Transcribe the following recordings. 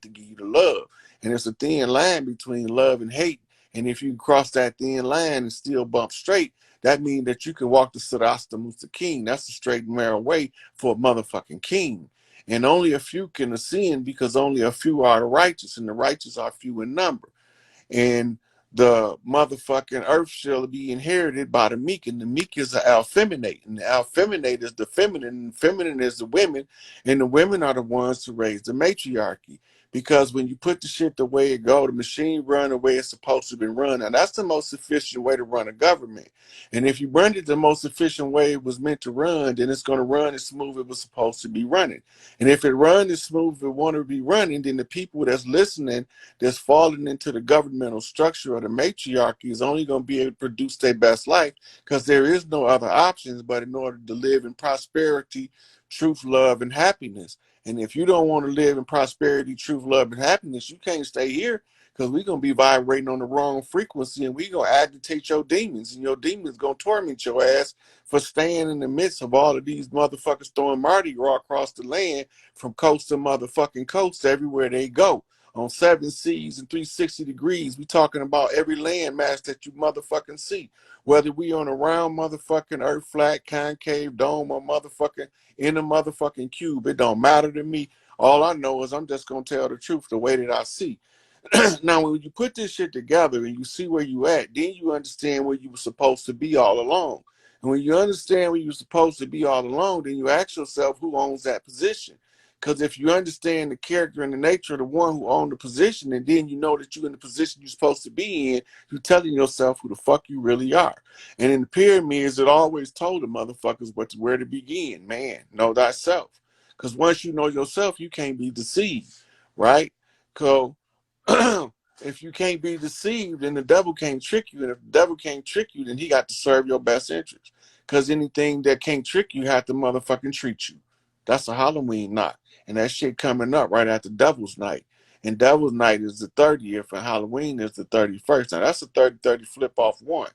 to give you the love. And it's a thin line between love and hate. And if you cross that thin line and still bump straight, that means that you can walk the Siddhasta Mustaqim. That's the straight and narrow way for a motherfucking king. And only a few can ascend because only a few are the righteous, and the righteous are few in number. And the motherfucking earth shall be inherited by the meek, and the meek is the alfeminate, and the alfeminate is the feminine, and feminine is the women, and the women are the ones to raise the matriarchy. Because when you put the shit the way it go, the machine run the way it's supposed to be run, and that's the most efficient way to run a government. And if you run it the most efficient way it was meant to run, then it's going to run as smooth as it was supposed to be running. And if it runs as smooth as it want to be running, then the people that's listening, that's falling into the governmental structure of the matriarchy, is only going to be able to produce their best life, because there is no other options but in order to live in prosperity, truth, love, and happiness. And if you don't want to live in prosperity, truth, love, and happiness, you can't stay here, because we're going to be vibrating on the wrong frequency, and we're going to agitate your demons, and your demons going to torment your ass for staying in the midst of all of these motherfuckers throwing Mardi Gras across the land from coast to motherfucking coast everywhere they go. On 7 seas and 360 degrees, we talking about every land mass that you motherfucking see. Whether we on a round motherfucking earth, flat, concave, dome, or motherfucking in a motherfucking cube, it don't matter to me. All I know is I'm just gonna tell the truth the way that I see. Now, when you put this shit together and you see where you at, then you understand where you were supposed to be all along. And when you understand where you're supposed to be all along, then you ask yourself who owns that position. Because if you understand the character and the nature of the one who owned the position, and then you know that you're in the position you're supposed to be in, you're telling yourself who the fuck you really are. And in the pyramids, it always told the motherfuckers where to begin. Man, know thyself. Because once you know yourself, you can't be deceived, right? So if you can't be deceived, then the devil can't trick you. And if the devil can't trick you, then he got to serve your best interest. Because anything that can't trick you have to motherfucking treat you. That's a Halloween knot. And that shit coming up right after Devil's Night. And Devil's Night is the 30th, and Halloween is the 31st. Now, that's a 30-30 flip off one.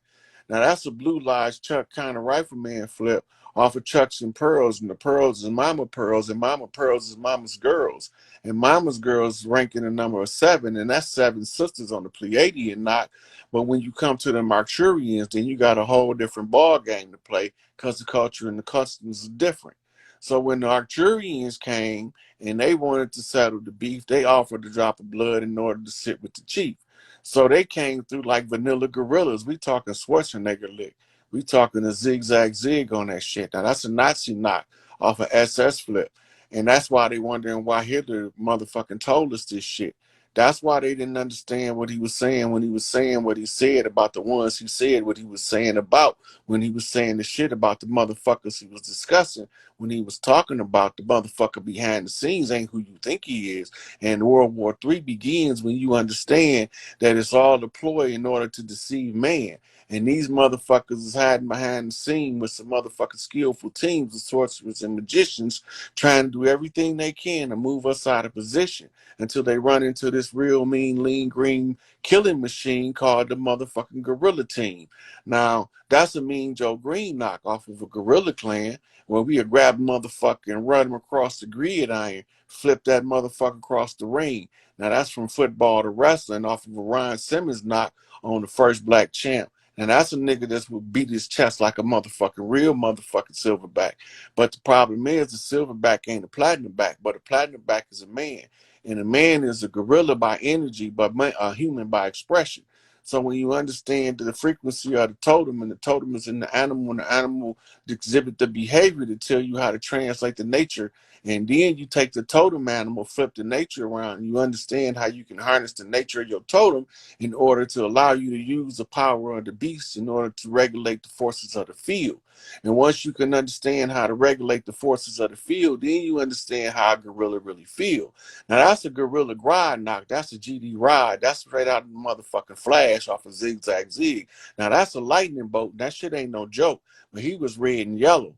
Now, that's a Blue Lies Chuck kind of rifleman flip off of Chucks and Pearls, and the Pearls is Mama Pearls, and Mama Pearls is Mama's Girls. And Mama's Girls ranking the number of 7, and that's 7 sisters on the Pleiadian knot. But when you come to the Marchurians, then you got a whole different ball game to play, because the culture and the customs are different. So when the Arcturians came and they wanted to settle the beef, they offered to drop of blood in order to sit with the chief. So they came through like vanilla gorillas. We talking Schwarzenegger lick. We talking a zigzag zig on that shit. Now that's a Nazi knock off of SS flip. And that's why they wondering why Hitler motherfucking told us this shit. That's why they didn't understand what he was saying when he was saying what he said about the ones he said what he was saying about, when he was saying the shit about the motherfuckers he was discussing, when he was talking about the motherfucker behind the scenes ain't who you think he is. And World War III begins when you understand that it's all a ploy in order to deceive man. And these motherfuckers is hiding behind the scene with some motherfucking skillful teams of sorcerers and magicians trying to do everything they can to move us out of position until they run into this real mean, lean, green killing machine called the motherfucking Gorilla Team. Now, that's a Mean Joe Green knock off of a Gorilla Clan, where we would grab a motherfucker and run him across the gridiron, flip that motherfucker across the ring. Now, that's from football to wrestling off of a Ryan Simmons knock on the first black champ. And that's a nigga that would beat his chest like a motherfucking real motherfucking silverback. But the problem is the silverback ain't a platinum back, but a platinum back is a man. And a man is a gorilla by energy, but a human by expression. So when you understand the frequency of the totem, and the totem is in the animal, and the animal exhibit the behavior to tell you how to translate the nature, and then you take the totem animal, flip the nature around, and you understand how you can harness the nature of your totem in order to allow you to use the power of the beast in order to regulate the forces of the field. And once you can understand how to regulate the forces of the field, then you understand how a gorilla really feel. Now that's a gorilla grind knock. That's a GD ride. That's straight out of the motherfucking Flash off of Zigzag Zig. Now that's a lightning bolt. That shit ain't no joke. But he was red and yellow.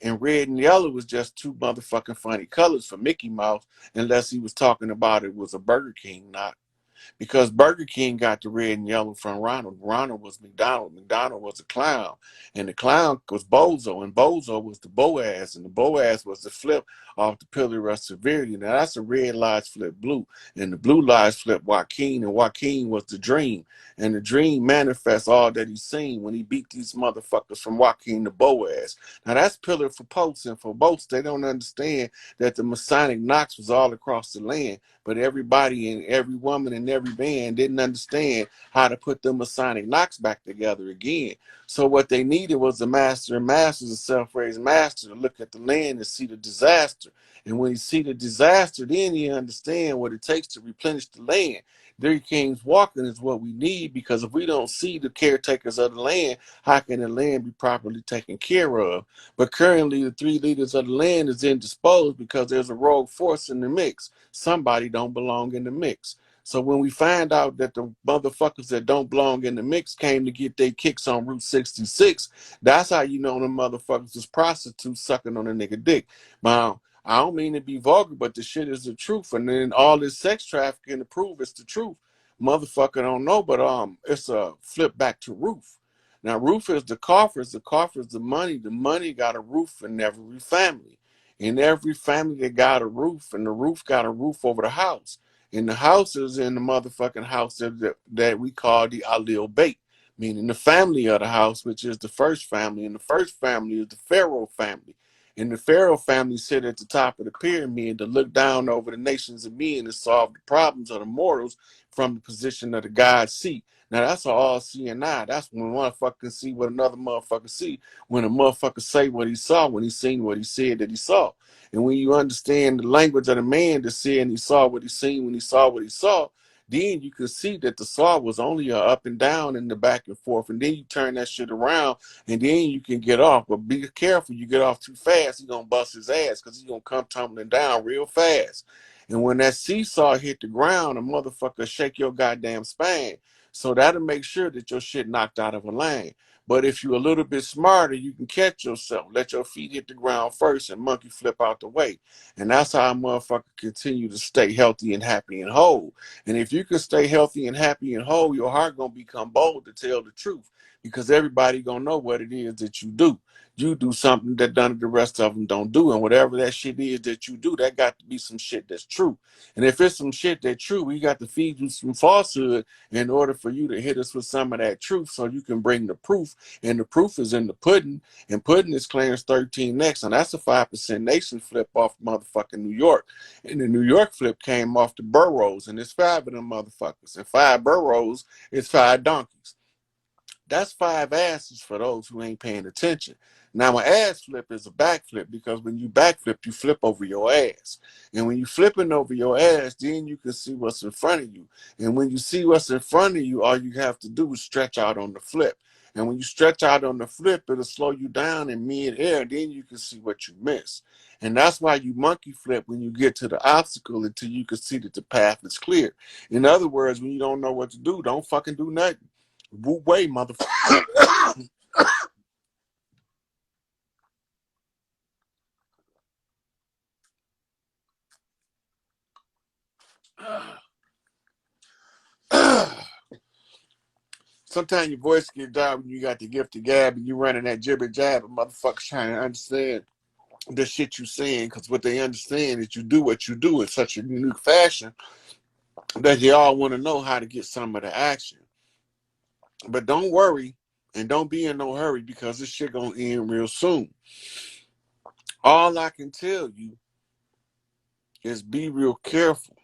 And red and yellow was just two motherfucking funny colors for Mickey Mouse, unless he was talking about it was a Burger King knock. because Burger King got the red and yellow from Ronald. Ronald was McDonald. McDonald was a clown. And the clown was Bozo. And Bozo was the Boaz. And the Boaz was the flip off the pillar of severity. Now that's the red lies flip blue. And the blue lies flip Joaquin. And Joaquin was the dream. And the dream manifests all that he's seen when he beat these motherfuckers from Joaquin to Boaz. Now that's pillar for posts. And for boats, they don't understand that the Masonic Knox was all across the land. But everybody and every woman and every man didn't understand how to put the Masonic Knox back together again. So what they needed was a master and masters, a self-raised master, to look at the land and see the disaster. And when you see the disaster, then you understand what it takes to replenish the land. Three kings walking is what we need, because if we don't see the caretakers of the land, how can the land be properly taken care of? But currently, the three leaders of the land is indisposed because there's a rogue force in the mix. Somebody don't belong in the mix. So when we find out that the motherfuckers that don't belong in the mix came to get their kicks on Route 66, that's how you know the motherfuckers is prostitutes sucking on a nigga dick. Now, I don't mean to be vulgar, but the shit is the truth. And then all this sex trafficking to prove it's the truth. Motherfucker don't know, but it's a flip back to roof. Now, roof is the coffers the money. The money got a roof in every family. In every family that got a roof, and the roof got a roof over the house. And the house is in the motherfucking house that we call the Alil Bait, meaning the family of the house, which is the first family. And the first family is the Pharaoh family. And the Pharaoh family sit at the top of the pyramid to look down over the nations of men and solve the problems of the mortals from the position of the God's seat. Now that's all seeing eye. That's when one motherfucker can see what another motherfucker see. When a motherfucker say what he saw, when he seen what he said that he saw. And when you understand the language of the man that said and he saw what he seen when he saw what he saw, then you can see that the saw was only a up and down and the back and forth. And then you turn that shit around and then you can get off. But be careful, you get off too fast, he's gonna bust his ass, because he's gonna come tumbling down real fast. And when that seesaw hit the ground, a motherfucker shake your goddamn spine. So that'll make sure that your shit knocked out of a lane. But if you're a little bit smarter, you can catch yourself. Let your feet hit the ground first and monkey flip out the way. And that's how a motherfucker continue to stay healthy and happy and whole. And if you can stay healthy and happy and whole, your heart gonna become bold to tell the truth, because everybody gonna know what it is that you do. You do something that none of the rest of them don't do. And whatever that shit is that you do, that got to be some shit that's true. And if it's some shit that's true, we got to feed you some falsehood in order for you to hit us with some of that truth so you can bring the proof. And the proof is in the pudding. And pudding is Clarence 13 next. And that's a 5% nation flip off motherfucking New York. And the New York flip came off the boroughs. And it's 5 of them motherfuckers. And 5 boroughs is 5 donkeys. That's 5 asses for those who ain't paying attention. Now, an ass flip is a backflip, because when you backflip, you flip over your ass. And when you flipping over your ass, then you can see what's in front of you. And when you see what's in front of you, all you have to do is stretch out on the flip. And when you stretch out on the flip, it'll slow you down in mid-air. Then you can see what you miss. And that's why you monkey flip when you get to the obstacle until you can see that the path is clear. In other words, when you don't know what to do, don't fucking do nothing. Woo way, motherfucker. Sometimes your voice gets down when you got the gift of gab and you running that jibber jab, and motherfuckers trying to understand the shit you saying, because what they understand is you do what you do in such a unique fashion that they all want to know how to get some of the action. But don't worry and don't be in no hurry, because this shit gonna end real soon. All I can tell you is be real careful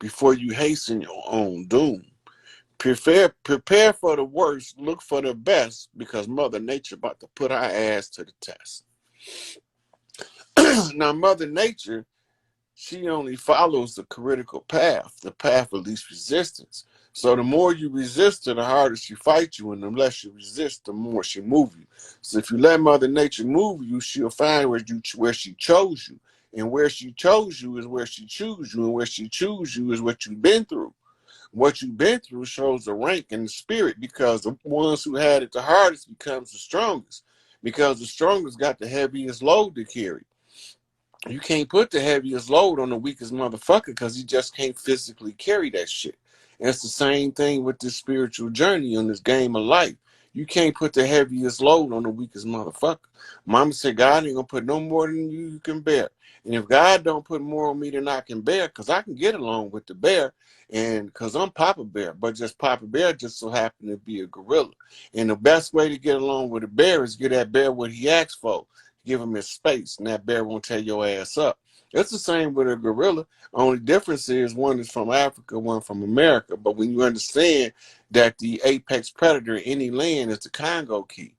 before you hasten your own doom. Prepare for the worst, look for the best, because Mother Nature about to put our ass to the test. Now, Mother Nature, she only follows the critical path, the path of least resistance. So the more you resist her, the harder she fights you, and the less you resist, the more she move you. So if you let Mother Nature move you, she'll find where she chose you. And where she chose you is where she choose you, and where she choose you is what you've been through. What you've been through shows the rank and the spirit, because the ones who had it the hardest becomes the strongest, because the strongest got the heaviest load to carry. You can't put the heaviest load on the weakest motherfucker, because he just can't physically carry that shit. It's the same thing with this spiritual journey on this game of life. You can't put the heaviest load on the weakest motherfucker. Mama said God ain't gonna put no more than you can bear. And if God don't put more on me than I can bear, because I can get along with the bear, and because I'm Papa Bear, but just Papa Bear just so happened to be a gorilla. And the best way to get along with a bear is give that bear what he asks for. Give him his space, and that bear won't tear your ass up. It's the same with a gorilla. Only difference is one is from Africa, one from America. But when you understand that the apex predator in any land is the Congo key,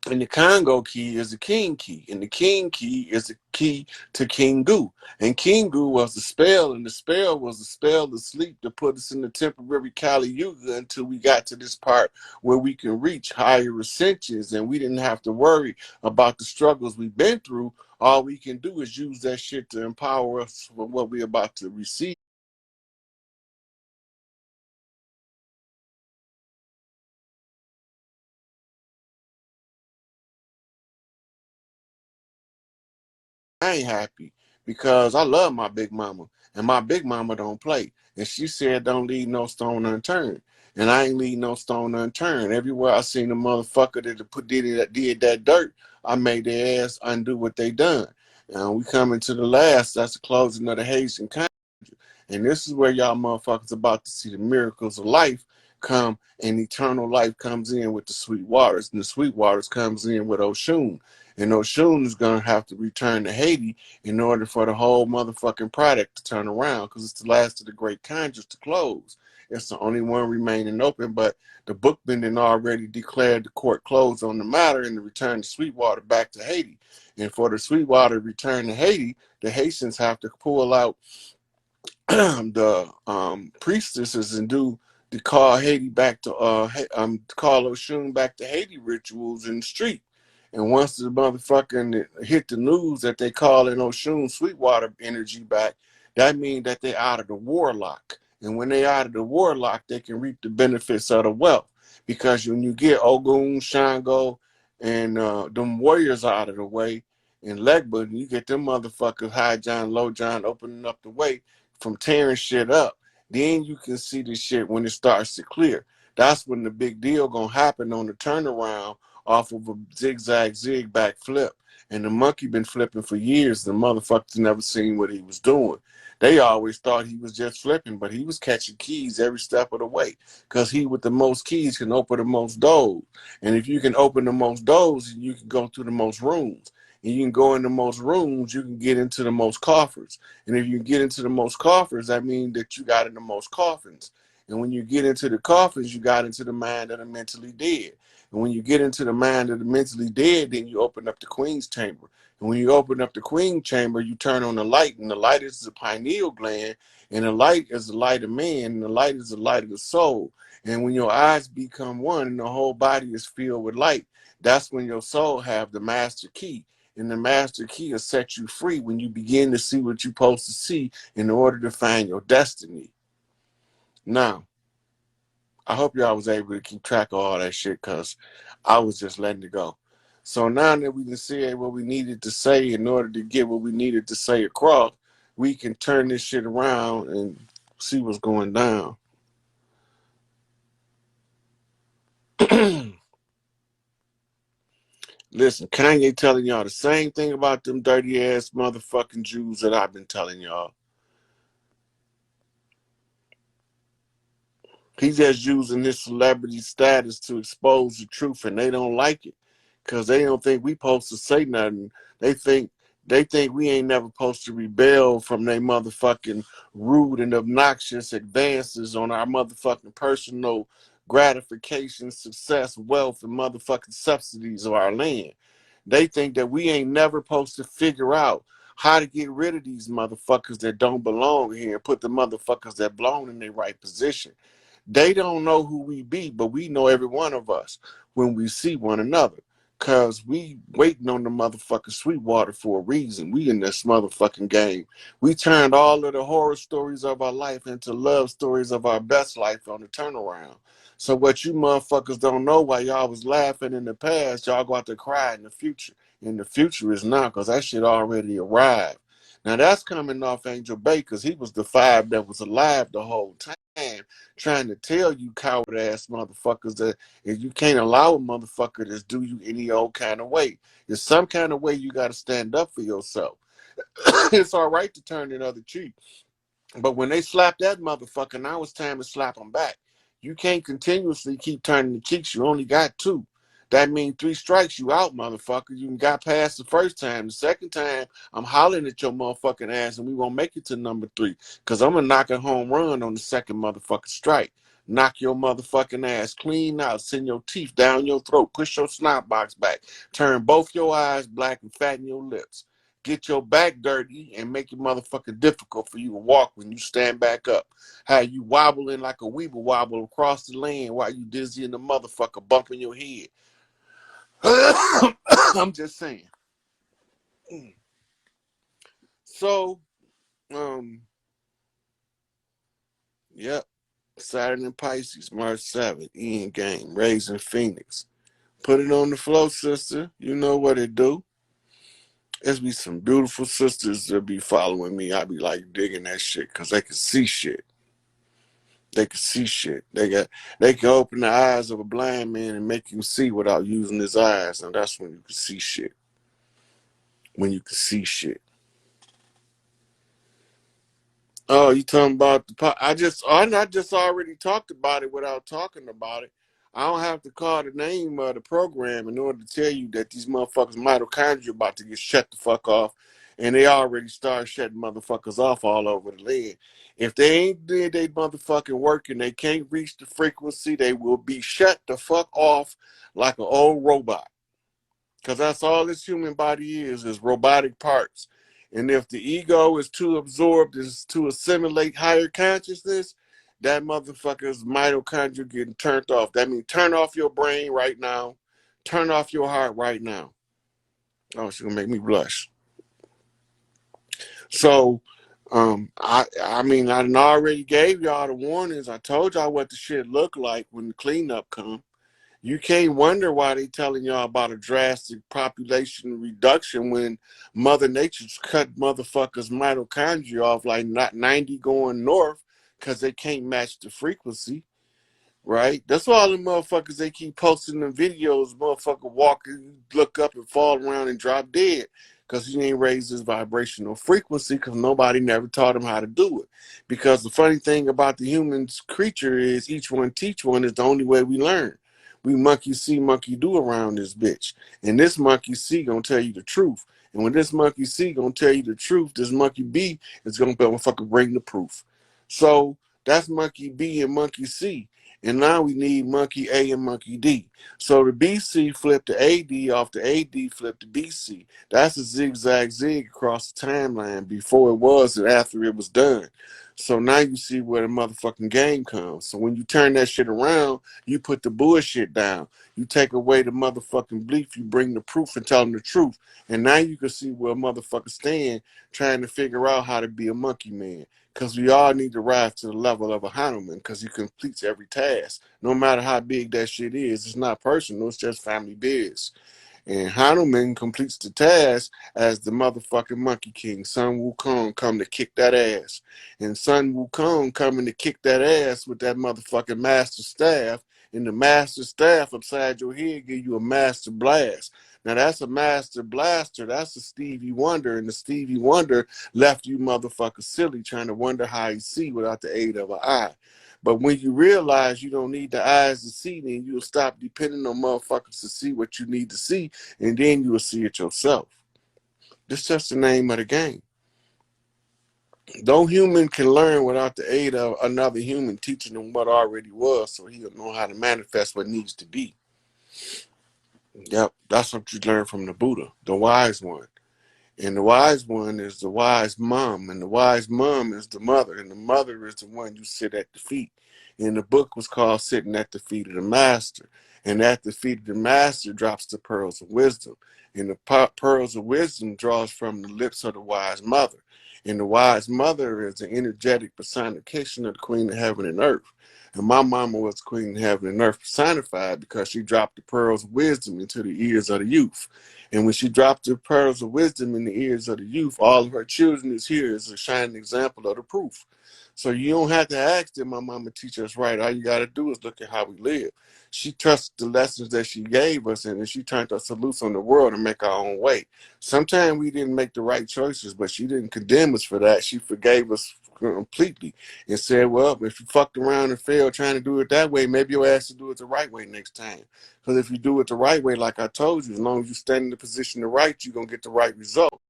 and the Congo key is the king key, and the king key is the key to Kingu. And Kingu was the spell, and the spell was the spell of sleep to put us in the temporary Kali Yuga until we got to this part where we can reach higher ascensions, and we didn't have to worry about the struggles we've been through. All we can do is use that shit to empower us for what we're about to receive. I ain't happy because I love my big mama, and my big mama don't play. And she said, "Don't leave no stone unturned." And I ain't leave no stone unturned. Everywhere I seen a motherfucker that did that dirt, I made their ass undo what they done. And we coming to the last. That's the closing of the Haitian. And this is where y'all motherfuckers about to see the miracles of life come, and eternal life comes in with the sweet waters, and the sweet waters comes in with Oshun. And Oshun is gonna have to return to Haiti in order for the whole motherfucking product to turn around, because it's the last of the great conjures to close. It's the only one remaining open, but the book bending already declared the court closed on the matter and to return the Sweetwater back to Haiti. And for the Sweetwater to return to Haiti, the Haitians have to pull out the priestesses and do the call Haiti back to call Oshun back to Haiti rituals in the street. And once the motherfucking hit the news that they call in Oshun Sweetwater energy back, that means that they out of the warlock. And when they out of the warlock, they can reap the benefits of the wealth. Because when you get Ogun, Shango, and them warriors out of the way, in Legba, you get them motherfuckers, High John, Low John, opening up the way from tearing shit up. Then you can see the shit when it starts to clear. That's when the big deal gonna happen on the turnaround off of a zigzag zig back flip. And the monkey been flipping for years. The motherfuckers never seen what he was doing. They always thought he was just flipping, but he was catching keys every step of the way. Because he with the most keys can open the most doors. And if you can open the most doors, you can go through the most rooms. And you can go in the most rooms, you can get into the most coffers. And if you get into the most coffers, that means that you got in the most coffins. And when you get into the coffins, you got into the mind of the mentally dead. And when you get into the mind of the mentally dead, then you open up the queen's chamber. And when you open up the queen chamber, you turn on the light, and the light is the pineal gland, and the light is the light of man, and the light is the light of the soul. And when your eyes become one and the whole body is filled with light, that's when your soul have the master key. And the master key will set you free when you begin to see what you're supposed to see in order to find your destiny. Now, I hope y'all was able to keep track of all that shit, because I was just letting it go. So now that we can say what we needed to say in order to get what we needed to say across, we can turn this shit around and see what's going down. Listen, Kanye telling y'all the same thing about them dirty ass motherfucking Jews that I've been telling y'all. He's just using his celebrity status to expose the truth, and they don't like it because they don't think we supposed to say nothing. They think we ain't never supposed to rebel from their motherfucking rude and obnoxious advances on our motherfucking personal gratification, success, wealth, and motherfucking subsidies of our land. They think that we ain't never supposed to figure out how to get rid of these motherfuckers that don't belong here and put the motherfuckers that belong in their right position. They don't know who we be, but we know every one of us when we see one another. Cause we waiting on the motherfucking Sweetwater for a reason. We in this motherfucking game. We turned all of the horror stories of our life into love stories of our best life on the turnaround. So what you motherfuckers don't know, while y'all was laughing in the past, y'all go out to cry in the future. And the future is now, because that shit already arrived. Now that's coming off Angel Bay, because he was the five that was alive the whole time, trying to tell you coward ass motherfuckers that if you can't allow a motherfucker to do you any old kind of way. There's some kind of way you got to stand up for yourself. It's all right to turn the other cheek. But when they slap that motherfucker, now it's time to slap them back. You can't continuously keep turning the cheeks. You only got two. That means 3 strikes, you out, motherfucker. You got past the first time. The second time, I'm hollering at your motherfucking ass, and we won't make it to number 3. Because I'm going to knock a home run on the second motherfucking strike. Knock your motherfucking ass clean out. Send your teeth down your throat. Push your snot box back. Turn both your eyes black and fatten your lips. Get your back dirty and make it motherfucking difficult for you to walk when you stand back up. How you wobbling like a weeble wobble across the land while you dizzy in the motherfucker bumping your head. I'm just saying. So, yep. Saturn and Pisces, March 7th, Ian game, Raising Phoenix. Put it on the flow, sister. You know what it do. There's be some beautiful sisters that be following me. I be like digging that shit because they can see shit. They can see shit. They can open the eyes of a blind man and make him see without using his eyes. And that's when you can see shit. When you can see shit. Oh, you talking about the I just already talked about it without talking about it. I don't have to call the name of the program in order to tell you that these motherfuckers mitochondria about to get shut the fuck off, and they already started shutting motherfuckers off all over the land. If they ain't did they motherfucking work and they can't reach the frequency, they will be shut the fuck off like an old robot. Because that's all this human body is robotic parts. And if the ego is too absorbed is to assimilate higher consciousness, that motherfucker's mitochondria getting turned off. That means turn off your brain right now. Turn off your heart right now. Oh, she's gonna make me blush. So, I mean, I already gave y'all the warnings. I told y'all what the shit looked like when the cleanup come. You can't wonder why they telling y'all about a drastic population reduction when Mother Nature's cut motherfuckers' mitochondria off like not 90 going north because they can't match the frequency, right? That's why all the motherfuckers, they keep posting the videos, motherfucker walking, look up and fall around and drop dead because he ain't raised his vibrational frequency because nobody never taught him how to do it. Because the funny thing about the human creature is each one teach one is the only way we learn. We monkey see, monkey do around this bitch. And this monkey see gonna tell you the truth. And when this monkey see gonna tell you the truth, this monkey B is gonna motherfucker bring the proof. So that's monkey B and monkey C. And now we need monkey A and monkey D. So the BC flipped the AD off the AD flipped the BC. That's a zigzag zig across the timeline before it was and after it was done. So now you see where the motherfucking game comes. So when you turn that shit around, you put the bullshit down. You take away the motherfucking belief, you bring the proof and tell them the truth. And now you can see where motherfuckers stand trying to figure out how to be a monkey man. Because we all need to rise to the level of a Hanuman because he completes every task. No matter how big that shit is, it's not personal, it's just family biz. And Hanuman completes the task as the motherfucking Monkey King. Sun Wukong come to kick that ass. And Sun Wukong coming to kick that ass with that motherfucking master staff. And the master staff upside your head give you a master blast. Now that's a master blaster. That's a Stevie Wonder. And the Stevie Wonder left you motherfuckers silly trying to wonder how he see without the aid of an eye. But when you realize you don't need the eyes to see, then you'll stop depending on motherfuckers to see what you need to see, and then you'll see it yourself. This is just the name of the game. No human can learn without the aid of another human teaching him what already was, so he'll know how to manifest what needs to be. Yep, that's what you learn from the Buddha, the wise one. And the wise one is the wise mom, and the wise mom is the mother, and the mother is the one you sit at the feet. And the book was called Sitting at the Feet of the Master. And at the feet of the master drops the pearls of wisdom. And the pearls of wisdom draws from the lips of the wise mother. And the wise mother is an energetic personification of the queen of heaven and earth. And my mama was queen of heaven and earth personified because she dropped the pearls of wisdom into the ears of the youth. And when she dropped the pearls of wisdom in the ears of the youth, all of her children is here as a shining example of the proof. So you don't have to ask, did my mama teach us right? All you got to do is look at how we live. She trusted the lessons that she gave us, and then she turned us loose on the world and make our own way. Sometimes we didn't make the right choices, but she didn't condemn us for that. She forgave us completely and said, well, if you fucked around and failed trying to do it that way, maybe your ass will do it the right way next time. Because if you do it the right way, like I told you, as long as you stand in the position to right, you're going to get the right result.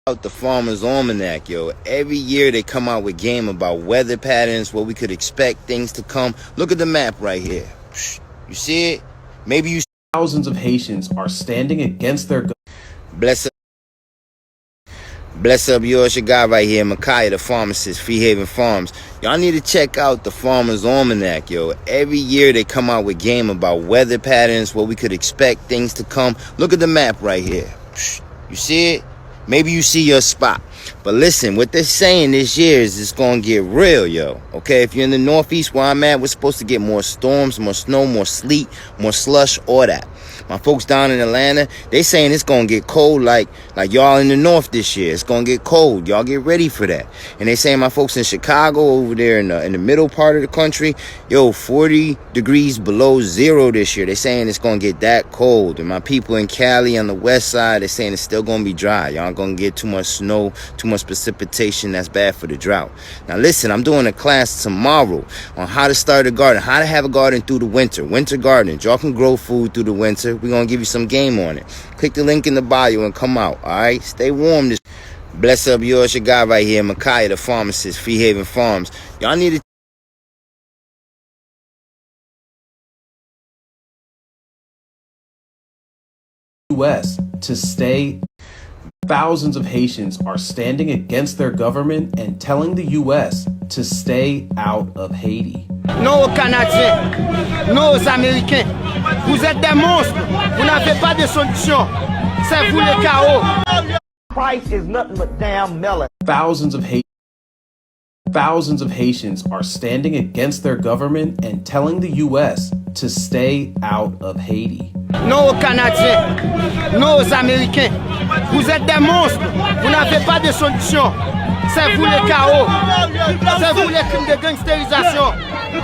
Out the Farmer's Almanac, yo. Every year they come out with game about weather patterns, what we could expect, things to come. Look at the map right here. You see it? Maybe you. Thousands of Haitians are standing against their. Bless up, yours, your guy right here, Micaiah, the pharmacist, Free Haven Farms. Y'all need to check out the Farmer's Almanac, yo. Every year they come out with game about weather patterns, what we could expect, things to come. Look at the map right here. You see it? Maybe you see your spot. But listen, what they're saying this year is it's going to get real, yo. Okay, if you're in the Northeast where I'm at, we're supposed to get more storms, more snow, more sleet, more slush, all that. My folks down in Atlanta, they saying it's going to get cold like y'all in the North this year. It's going to get cold. Y'all get ready for that. And they saying my folks in Chicago over there in the middle part of the country, yo, 40 degrees below zero this year. They saying it's going to get that cold. And my people in Cali on the west side, they saying it's still going to be dry. Y'all going to get too much snow, too much precipitation. That's bad for the drought. Now listen, I'm doing a class tomorrow on how to start a garden, how to have a garden through the winter. Winter gardening. Y'all can grow food through the winter. We're going to give you some game on it. Click the link in the bio and come out, all right? Stay warm. Bless up, yours, your guy right here, Micaiah, the pharmacist, Free Haven Farms. Y'all need to U.S. to stay. Thousands of Haitians are standing against their government and telling the U.S. to stay out of Haiti. Non aux Canadiens, non aux Américains. Vous êtes des monstres. Vous n'avez pas de solution. C'est vous le chaos. Price is nothing but damn melon. Thousands of Haitians are standing against their government and telling the U.S. to stay out of Haiti. Non aux Canadiens, non aux Américains. Vous êtes des monstres. Vous n'avez pas de solution. C'est vous le chaos. C'est vous les crimes de gangstérisation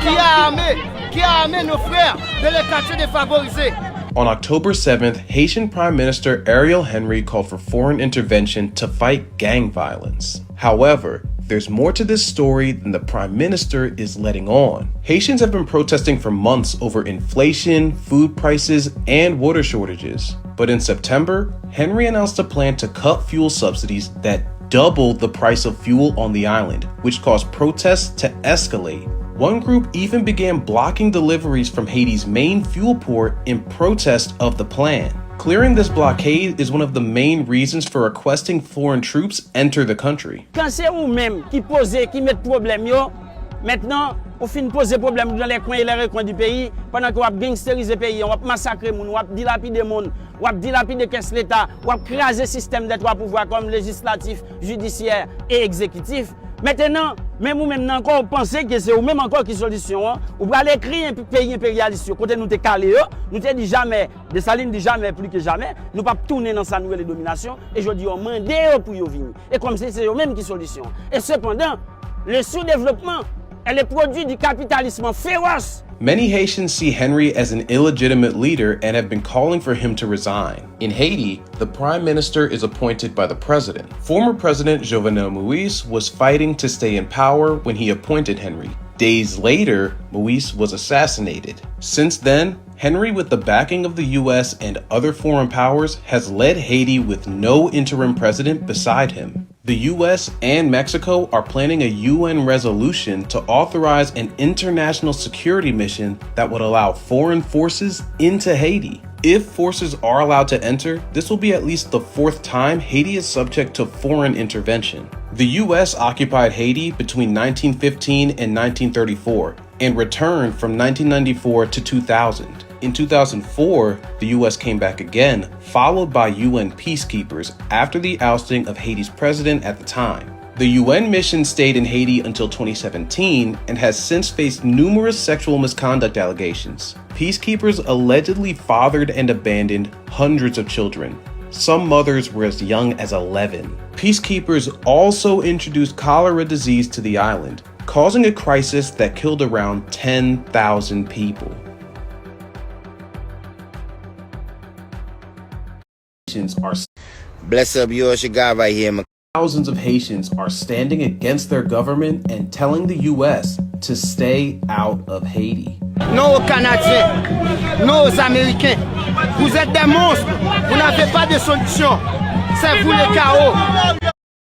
qui a armé nos frères de les quartiers défavorisés. On October 7th, Haitian Prime Minister Ariel Henry called for foreign intervention to fight gang violence. However, there's more to this story than the Prime Minister is letting on. Haitians have been protesting for months over inflation, food prices, and water shortages. But in September, Henry announced a plan to cut fuel subsidies that doubled the price of fuel on the island, which caused protests to escalate. One group even began blocking deliveries from Haiti's main fuel port in protest of the plan. Clearing this blockade is one of the main reasons for requesting foreign troops enter the country. Quand c'est vous-même qui posez, qui met problème yo, maintenant, on finit poser problème dans les coins et les recoins du pays, pendant que vous avez gangsterisé le pays, on va massacrer les gens, on va dilapider les gens, on va dilapider l'État, on va craser le système des trois pouvoirs comme législatif, judiciaire et exécutif. Maintenant, même vous-même encore pensez que c'est vous-même encore qui solution. Vous allez écrire un pays impérialiste. Côté nous te calé, nous te dit jamais, Dessalines dit jamais plus que jamais, nous pas tourner dans sa nouvelle domination. Et je dis on mande pour y venir. Et comme c'est eux-mêmes qui solution. Et cependant, le sous-développement, elle est produit du capitalisme féroce. Many Haitians see Henry as an illegitimate leader and have been calling for him to resign. In Haiti, the prime minister is appointed by the president. Former President Jovenel Moïse was fighting to stay in power when he appointed Henry. Days later, Moïse was assassinated. Since then, Henry, with the backing of the US and other foreign powers, has led Haiti with no interim president beside him. The US and Mexico are planning a UN resolution to authorize an international security mission that would allow foreign forces into Haiti. If forces are allowed to enter, this will be at least the 4th time Haiti is subject to foreign intervention. The US occupied Haiti between 1915 and 1934 and returned from 1994 to 2000. In 2004, the US came back again, followed by UN peacekeepers after the ousting of Haiti's president at the time. The UN mission stayed in Haiti until 2017 and has since faced numerous sexual misconduct allegations. Peacekeepers allegedly fathered and abandoned hundreds of children. Some mothers were as young as 11. Peacekeepers also introduced cholera disease to the island, causing a crisis that killed around 10,000 people. Bless up, yours, your guy right here. Thousands of Haitians are standing against their government and telling the US to stay out of Haiti. Non aux Canadiens, non aux Américains. Vous êtes des monstres. Vous n'avez pas de solution. C'est vous le chaos.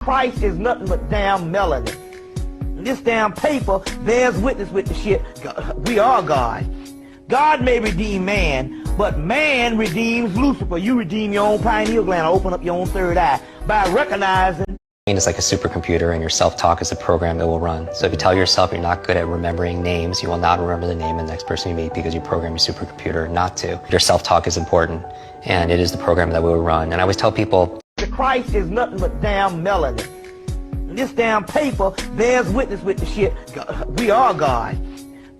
Christ is nothing but damn melanin. This damn paper bears witness with the shit. We are God. God may redeem man, but man redeems Lucifer. You redeem your own pineal gland, open up your own third eye by recognizing. It's like a supercomputer, and your self-talk is a program it will run. So if you tell yourself you're not good at remembering names, you will not remember the name of the next person you meet because you program your supercomputer not to. Your self-talk is important, and it is the program that will run. And I always tell people, the Christ is nothing but damn melanin. This damn paper bears witness with the shit. We are God.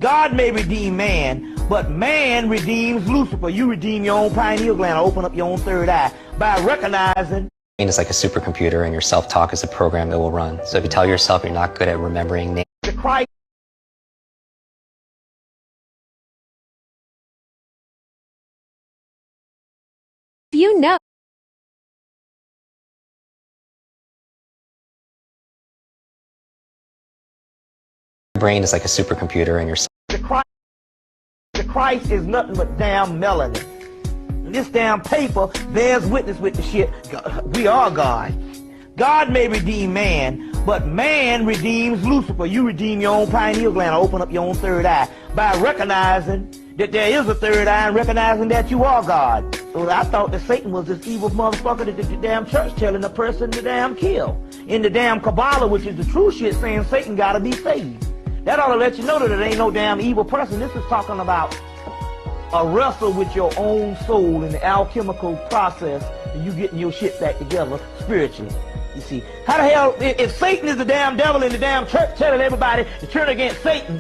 God may redeem man, but man redeems Lucifer. You redeem your own pineal gland, open up your own third eye by recognizing. It's like a supercomputer, and your self-talk is a program it will run. So if you tell yourself you're not good at remembering names, the Christ. You know. your brain is like a supercomputer, and your The Christ is nothing but damn melanin. This damn paper bears witness with the shit. We are God. God may redeem man, but man redeems Lucifer. You redeem your own pineal gland, open up your own third eye by recognizing that there is a third eye and recognizing that you are God. So I thought that Satan was this evil motherfucker that the damn church telling a person to damn kill. In the damn Kabbalah, which is the true shit, saying Satan gotta be saved. That ought to let you know that it ain't no damn evil person. This is talking about a wrestle with your own soul in the alchemical process and you getting your shit back together spiritually. You see, how the hell, if Satan is the damn devil in the damn church telling everybody to turn against Satan,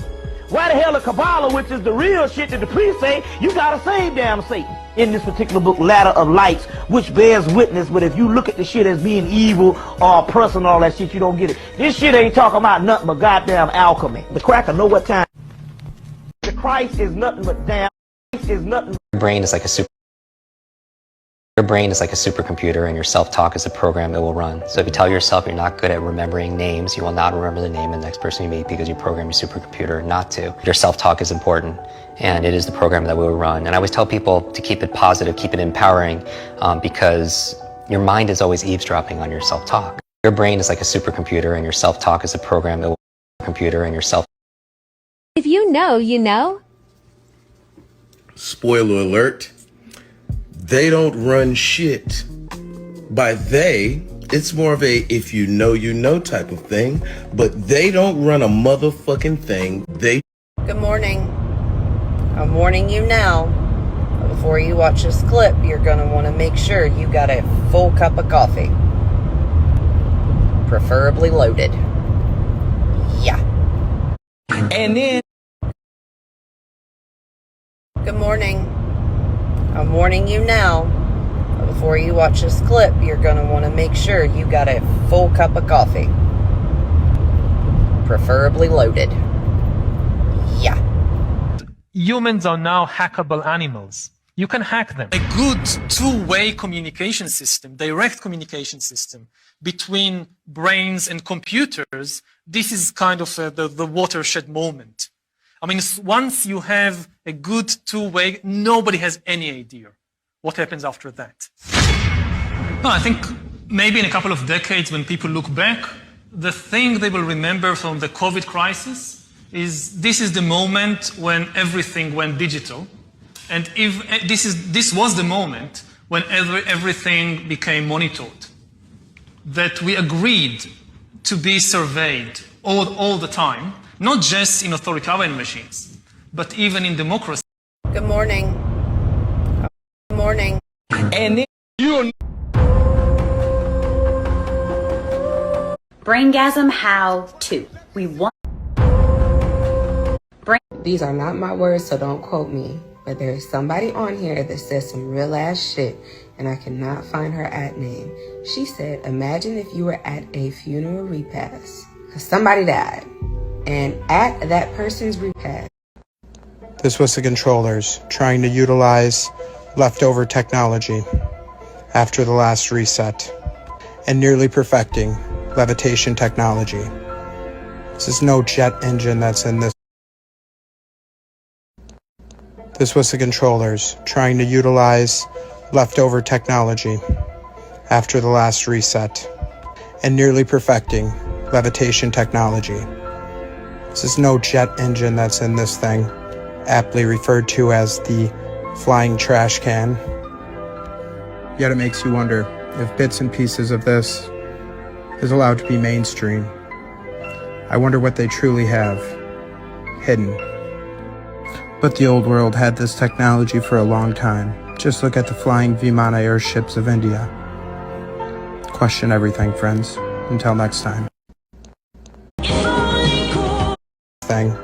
why the hell the Kabbalah, which is the real shit that the priests say, you gotta save damn Satan? In this particular book, Ladder of Lights, which bears witness, but if you look at the shit as being evil or oppressive and all that shit, you don't get it. This shit ain't talking about nothing but goddamn alchemy. The cracker know what time. The Christ is nothing but damn. Is nothing. Your brain is like a supercomputer, and your self-talk is a program it will run. So if you tell yourself you're not good at remembering names, you will not remember the name of the next person you meet because you program your supercomputer not to. Your self-talk is important, and it is the program that will run. And I always tell people to keep it positive, keep it empowering, because your mind is always eavesdropping on your self-talk. Your brain is like a supercomputer, and your self-talk is a program that will computer and your self. If you know, you know. Spoiler alert, they don't run shit. By they, it's more of a if you know type of thing, but they don't run a motherfucking thing. Good morning. I'm warning you now. Before you watch this clip, you're going to want to make sure you got a full cup of coffee. Preferably loaded. Yeah. And then Good morning. I'm warning you now. Before you watch this clip, you're going to want to make sure you got a full cup of coffee. Preferably loaded. Yeah. Humans are now hackable animals. You can hack them. a good two-way communication system, direct communication system between brains and computers, this is kind of the watershed moment. I mean, once you have a good two-way, nobody has any idea what happens after that. No, I think maybe in a couple of decades when people look back, the thing they will remember from the COVID crisis is this is the moment when everything went digital And if this was the moment when everything became monitored, that we agreed to be surveyed all the time, not just in authoritarian machines, but even in democracy. Good morning. Good morning. And Braingasm how to. We want. These are not my words, so don't quote me. But there is somebody on here that says some real ass shit, and I cannot find her @name. She said, imagine if you were at a funeral repast, because somebody died, and at that person's repast. This was the controllers trying to utilize leftover technology after the last reset and nearly perfecting levitation technology. This is no jet engine that's in this. This was the controllers trying to utilize leftover technology after the last reset and nearly perfecting levitation technology. This is no jet engine that's in this thing, aptly referred to as the flying trash can. Yet it makes you wonder if bits and pieces of this is allowed to be mainstream. I wonder what they truly have hidden. But the old world had this technology for a long time. Just look at the flying Vimana airships of India. Question everything, friends. Until next time. Thing.